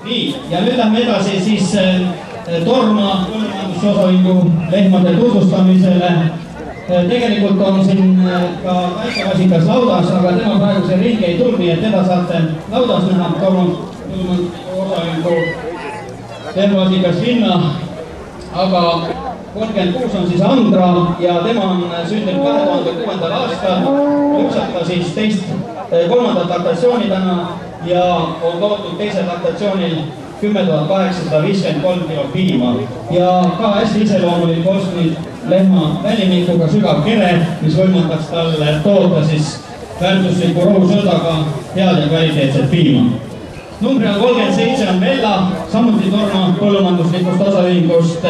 Nii, ja nüüd lähme edasi siis Torma põllumajandusosaühingu lehmade tutvustamisele. Tegelikult on siin ka väikevasikas laudas, aga tema praegu see ringi ei tulnud, nii et teda saate laudas näha Torma põllumajandusosaühingu lehmavasikas linna. Aga 36 on siis Andra ja tema on sündinud 2006. aastal, lüpsata siis kolmandat laktatsiooni täna ja on toodud teisel laktatsioonil 10 853 kilo piima ja ka hästi iseloomulik Olsoni lehma välimikuga sügav kere, mis võimaldaks talle toota siis väärtusliku rohusõdaga head ja kvaliteetset piima. Numbri on 37 on Vella, samuti Torma põllumajanduslikust osaühingust.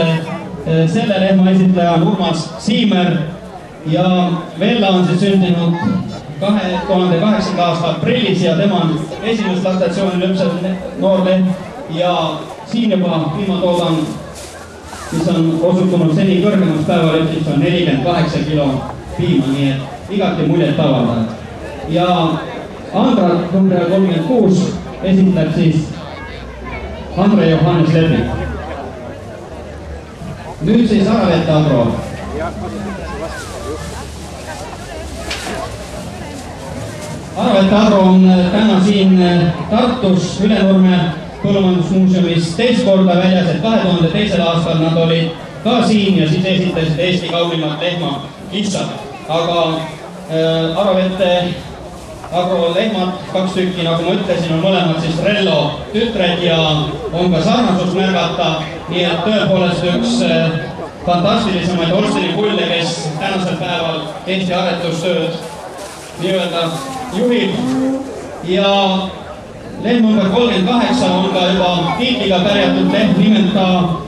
Selle lehma esitleja on Urmas Siimer ja Vella on siis sündinud 2008. aasta aprillis ja tema on esimest laktatsiooni lüpsev noor lehm ja siin juba piimatoodang, mis on osutunud seni kõrgemaks päevalüpsist, on 48 kilo piima, nii et igati muljet avaldav. Ja Andra numbri 36 esitleb siis Andre Johannes Lepik. Nüüd siis Aravette Agro. Aravette Agro on täna siin Tartus Ülenurme põllumajandusmuuseumis teist korda väljas, et 2002. aastal nad olid ka siin ja siis esitasid Eesti kaunimat lehma kissad. Aga Aravette Agro lehmad, 2 tükki, nagu ma ütlesin, on mõlemad siis Rello tütred ja on ka sarnasus märgata, nii et tõepoolest üks fantastilisemaid Holsteini kulle, kes tänasel päeval Eesti aretustööd nii-öelda juhib. Ja lehm number 38 on ka juba tiitliga pärjatud lehm, nimelt ka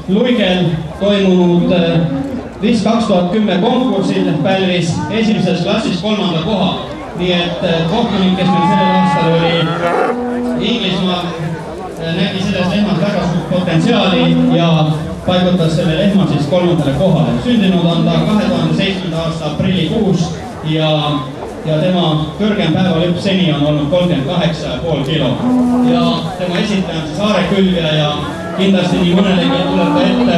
Luigel toimunud vist 2010 konkursil pälvis esimeses klassis 3. koha. Nii et kohtunik, kes meil sellel aastal oli Inglismaal, nägi selles lehmas väga suurt potentsiaali ja paigutas selle lehma siis 3. kohale. Sündinud on ta 2007. aasta aprillikuus ja tema kõrgem päevalüps seni on olnud 38,5 kilo. Ja tema esitaja on siis aarekülvja ja kindlasti nii mõnelegi tuleb ta ette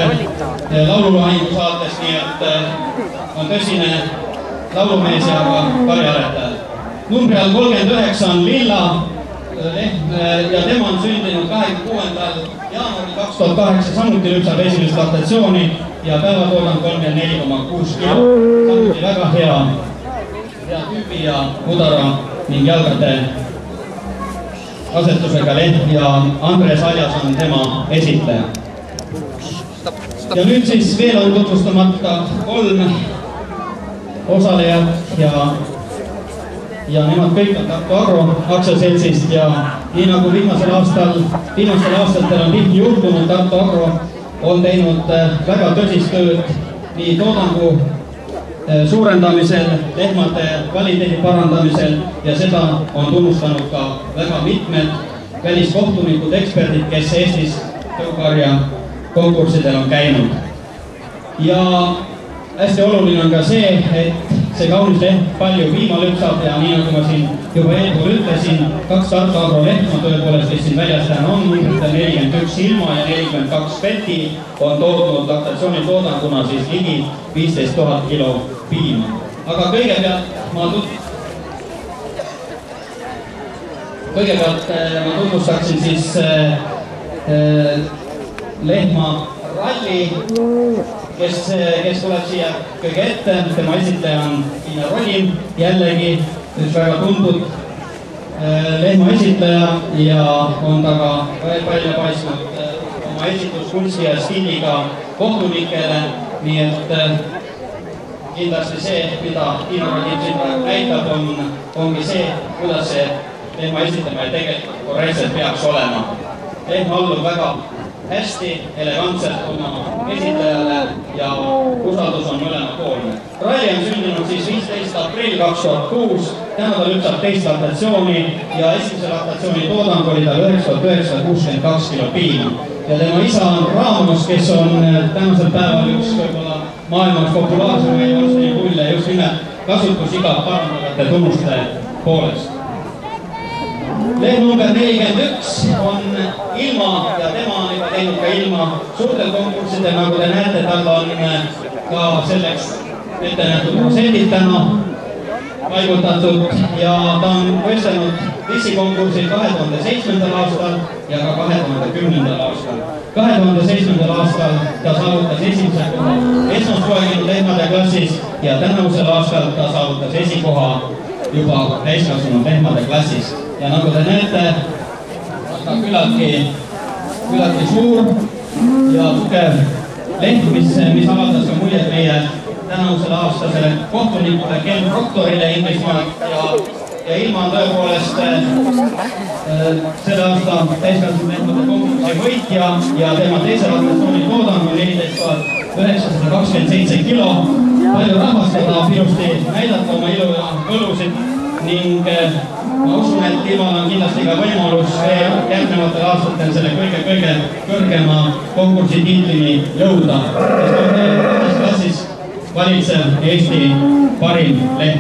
laululahingu saates, nii et on tõsine laulumees ja ka karjaaretaja. Numbri all 39 on Lilla lehm ja tema on sündinud 26. jaanuaril 2008, samuti lüpsab esimest laktatsiooni ja päevatoodang 34,6 kilo. Samuti väga hea tüübi ja mudara ning jalgade asetusega lehm ja Andres Aljas on tema esitleja. Ja nüüd siis veel on tutvustamata 3 osalejat ja nemad kõik on Tartu Agro aktsiaseltsist ja nii nagu viimastel aastatel on tihti juhtunud, Tartu Agro on teinud väga tõsist tööd nii toodangu suurendamisel, lehmade kvaliteedi parandamisel ja seda on tunnustanud ka väga mitmed väliskohtunikud, eksperdid, kes Eestis tõukarja konkurssidel on käinud. Ja hästi oluline on ka see, et see kaunis lehm palju piima lüpsab ja nii nagu ma siin juba eelpool ütlesin, 2 Tartu Agro lehma tõepoolest, kes siin väljas täna on, 41 ilma ja 42 peti on toodud laktatsiooni toodanguna siis ligi 15 000 kilo piima. Aga kõigepealt ma tutvustaksin siis lehma Ralli, kes tuleb siia kõige ette. Tema esitleja on Tiina Rodim, jällegi üks väga tuntud lehma esitleja ja on ta ka välja paistnud oma esituskunsti ja stiiliga kohtunikele, nii et kindlasti see, mida Tiina Rodim siin näitab, ongi see, kuidas see lehma esitlemine tegelikult korrektselt peaks olema. Lehm allub väga hästi, elegantselt oma esitlejale ja usaldus on mõlemapoolne. Ralli on sündinud siis 15. aprill 2006, täna ta lüpsab teist laktatsiooni ja esimese laktatsiooni toodang oli tal 9962 kilo piima. Ja tema isa on Ramos, kes on tänasel päeval üks võib-olla maailmas populaarsemaid Holsteini kulle just nimelt kasutusiga parandavate tunnuste poolest. Lehm number 41 on ilma ja tema on juba teinud ka ilma suurtel konkurssidel, nagu te näete, tal on ka selleks ette nähtud protsendid täna paigutatud ja ta on võistelnud vissikonkursil 2007. aastal ja ka 2010. aastal. 2007. aastal ta saavutas esimese koha esmaspoeginud lehmade klassis ja tänavusel aastal ta saavutas esikoha juba täiskasvanud lehmade klassis. Ja nagu te näete, ta küllaltki suur ja tugev lehm, mis avaldas ka muljet meie tänavusele aastasele kohtunikule Ken Proctorile Inglismaalt ja ilma on tõepoolest selle aasta täiskasvanud lehmade konkursi võitja ja tema teise laktatsiooni toodang on 14 927 kilo. Palju rahvast tahab ilusti näidata oma ilu ja võlusid ning ma usun, et ilmal on kindlasti ka võimalus järgnevatel aastatel selle kõige kõrgema konkursi tiitlini jõuda, sest klassis valitsev Eesti parim lehm.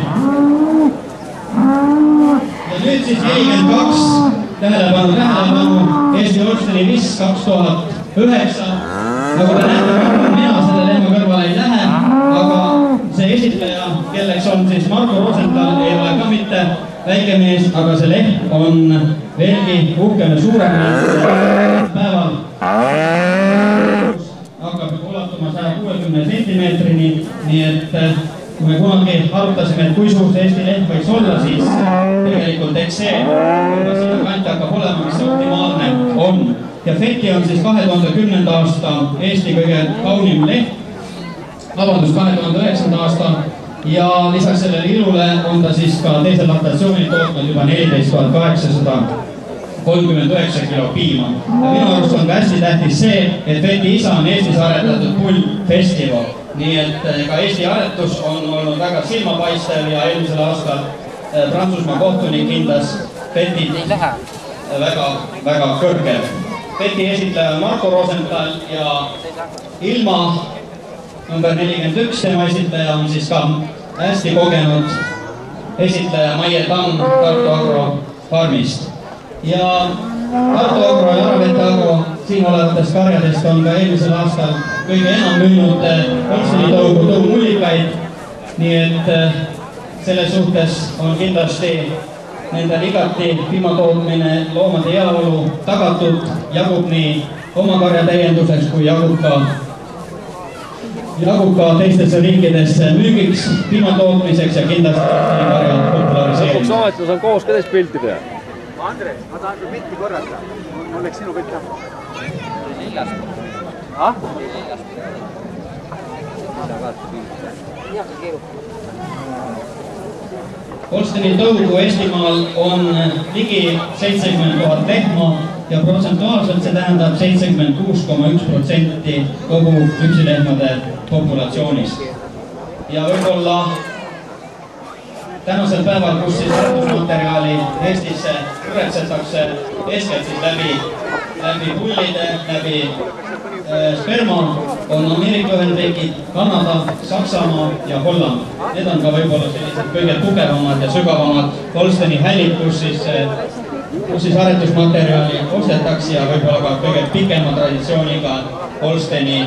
Ja nüüd siis 42 tähelepanu Eesti Holsteini Viss 2009. Nagu te näete, mina selle lehma kõrvale ei lähe, aga see esitleja, kelleks on siis Marko Rosenthal, ei ole ka mitte väike mees, aga see lehm on veelgi uhkem ja suurem päeval. Hakkab ulatuma 160 sentimeetrini, nii et kui me kunagi arutasime, et kui suur see Eesti lehm võiks olla, siis tegelikult eks see, kuna sinna kanti hakkab olema, mis optimaalne on. Ja Feti on siis 2010. aasta Eesti kõige kaunim lehm, 2009. aasta ja lisaks sellele ilule on ta siis ka teisel laktatsioonil tootnud juba 14 839 kilo piima. Ja minu arust on ka hästi tähtis see, et Feti isa on Eestis aretatud Bull Festival. Nii et ka Eesti aretus on olnud väga silmapaistev ja eelmisel aastal Prantsusmaa kohtunik hindas Fetit väga kõrge. Feti esitleja on Marko Rosenthal ja ilma number 41 tema esitleja on siis ka hästi kogenud esitleja Maie Tamm Tartu Agro farmist. Ja Tartu Agro ja Aravete Agro siin olevatest karjadest on ka eelmisel aastal kõige enam müünud Holsteini tõugu tõumullikaid, nii et selles suhtes on kindlasti nendel igati piimatootmine, loomade heaolu tagatud, jagub nii oma karja täienduseks kui jagub ka teistesse riikidesse müügiks, piimatootmiseks ja kindlasti karja populariseerimiseks. Lõpuks ametus on koos, kades pilti teha? Andre, ma tahan küll pilti korrata. Mul läks sinu pilt näha. Holsteini tõugu Eestimaal on ligi 70 000 lehma ja protsentuaalselt see tähendab 76,1% kogu lüpsilehmade populatsioonist. Ja võib-olla tänasel päeval, kus siis aretusmaterjali Eestisse üretsetakse eeskätt siis läbi pullide, läbi sperma, on Ameerika Ühendriigid, Kanada, Saksamaa ja Holland. Need on ka võib-olla sellised kõige tugevamad ja sügavamad Holsteini hällid, kus siis aretusmaterjali ostetakse ja võib-olla ka kõige pikema traditsiooniga Holsteini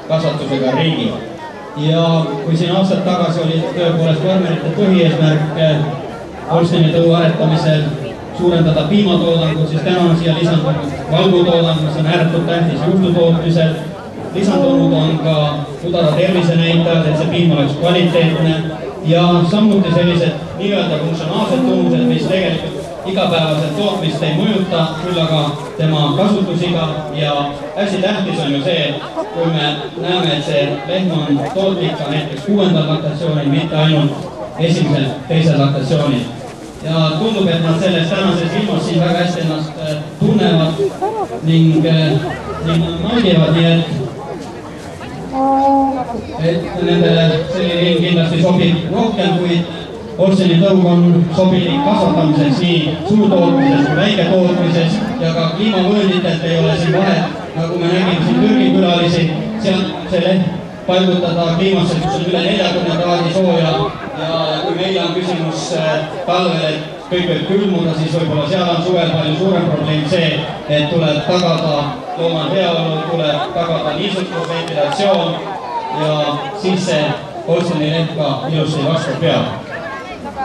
kasvatusega riigi. Ja kui siin aastad tagasi oli tõepoolest farmerite põhieesmärk Holsteini tõu aretamisel suurendada piimatoodangut, siis täna on siia lisandunud valgutoodang, mis on ääretult tähtis juustutootmisel. Lisandunud on ka pudara tervisenäitajad, et see piim oleks kvaliteetne ja samuti sellised nii-öelda funktsionaalsed tunnused, mis tegelikult igapäevaselt tootmist ei mõjuta, küll aga tema kasutusiga ja hästi tähtis on ju see, kui me näeme, et see lehm on tootlik ka näiteks 6. laktatsioonil, mitte ainult 1.-2. laktatsioonil. Ja tundub, et nad selles tänases ilmas siin väga hästi ennast tunnevad ning naudivad, nii et nendele selline ilm kindlasti sobib rohkem, kuid Holsteini tõug on sobilik kasvatamiseks nii suurtootmises kui väiketootmises ja ka kliimavöönditelt ei ole siin vahet, nagu me nägime siin Türgi külalisi, sealt see lehm paigutada kliimasse, kus on üle 40 kraadi sooja ja kui meil on küsimus talvel, et kõik võib külmuda, siis võib-olla seal on suvel palju suurem probleem see, et tuleb tagada loomade heaolu, tuleb tagada niisutus, ventilatsioon ja siis see Holsteini leht ka ilusti vastu peab.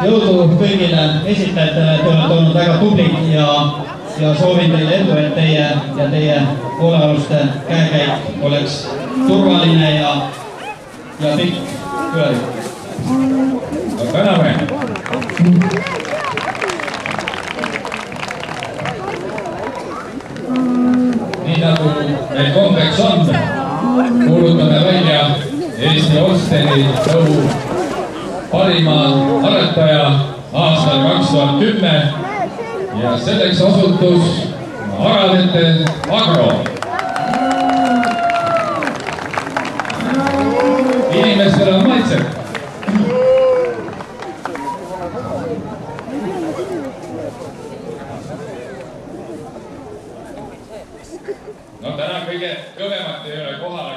Jõudu kõigile esitajatele, te olete olnud väga tublid ja soovin teile edu, et teie ja teie hoolealuste käekäik oleks turvaline ja pikk tulevik. Täname! Nii nagu meil kombeks on, kuulutame välja Eesti Holsteini nõu parima aretaja aastal 2010 ja selleks osutus Aravete Agro. Inimestel on maitsed. No täna kõige kõvemat ei ole kohal,